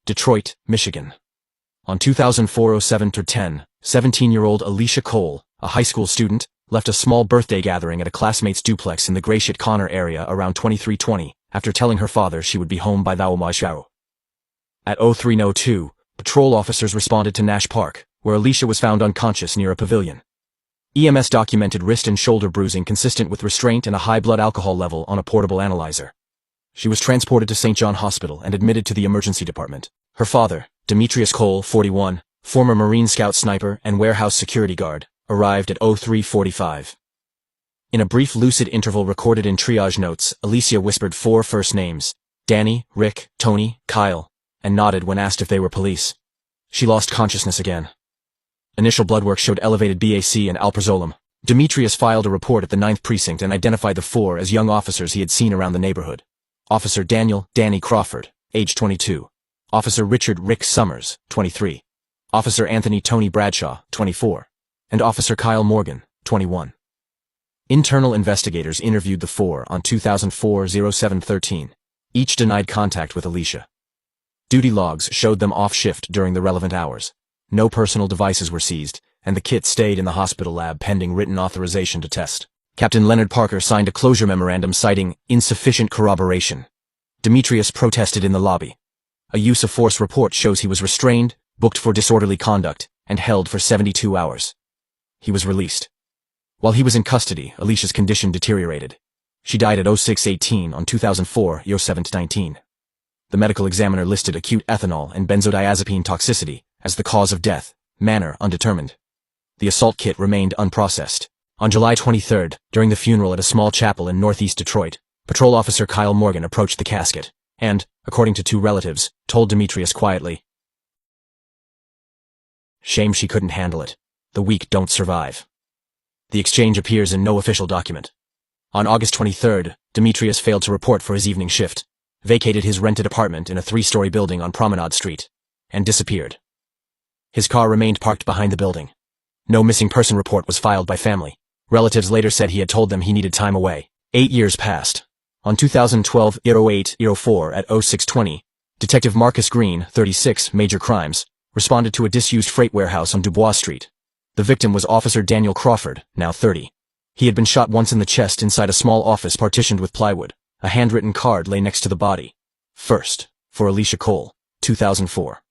Detroit, Michigan. On 2004-07-10, 17-year-old Alicia Cole, a high school student, left a small birthday gathering at a classmate's duplex in the Gratiot Connor area around 23:20 after telling her father she would be home by that. At 03:02, patrol officers responded to Nash Park, where Alicia was found unconscious near a pavilion. EMS documented wrist and shoulder bruising consistent with restraint and a high blood alcohol level on a portable analyzer. She was transported to St. John Hospital and admitted to the emergency department. Her father, Demetrius Cole, 41, former Marine Scout sniper and warehouse security guard, arrived at 03:45. In a brief lucid interval recorded in triage notes, Alicia whispered 4 first names: Danny, Rick, Tony, Kyle, and nodded when asked if they were police. She lost consciousness again. Initial blood work showed elevated BAC and alprazolam. Demetrius filed a report at the 9th Precinct and identified the 4 as young officers he had seen around the neighborhood. Officer Daniel Danny Crawford, age 22. Officer Richard Rick Summers, 23. Officer Anthony Tony Bradshaw, 24. And Officer Kyle Morgan, 21. Internal investigators interviewed the 4 on 2004-07-13. Each denied contact with Alicia. Duty logs showed them off shift during the relevant hours. No personal devices were seized, and the kit stayed in the hospital lab pending written authorization to test. Captain Leonard Parker signed a closure memorandum citing insufficient corroboration. Demetrius protested in the lobby. A use of force report shows he was restrained, booked for disorderly conduct, and held for 72 hours. He was released. While he was in custody, Alicia's condition deteriorated. She died at 06:18 on 2004-07-19. The medical examiner listed acute ethanol and benzodiazepine toxicity as the cause of death, manner undetermined. The assault kit remained unprocessed. On July 23, during the funeral at a small chapel in northeast Detroit, patrol officer Kyle Morgan approached the casket and, according to 2 relatives, told Demetrius quietly, "Shame she couldn't handle it. The weak don't survive." The exchange appears in no official document. On August 23, Demetrius failed to report for his evening shift, vacated his rented apartment in a 3-story building on Promenade Street, and disappeared. His car remained parked behind the building. No missing person report was filed by family. Relatives later said he had told them he needed time away. 8 years passed. On 2012-08-04 at 06:20, Detective Marcus Green, 36, Major Crimes, responded to a disused freight warehouse on Dubois Street. The victim was Officer Daniel Crawford, now 30. He had been shot once in the chest inside a small office partitioned with plywood. A handwritten card lay next to the body. First, for Alicia Cole, 2004.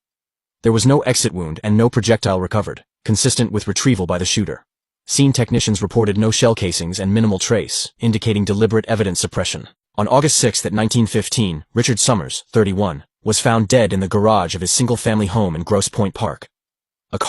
There was no exit wound and no projectile recovered, consistent with retrieval by the shooter. Scene technicians reported no shell casings and minimal trace, indicating deliberate evidence suppression. On August 6 at 19:15, Richard Summers, 31, was found dead in the garage of his single-family home in Grosse Pointe Park.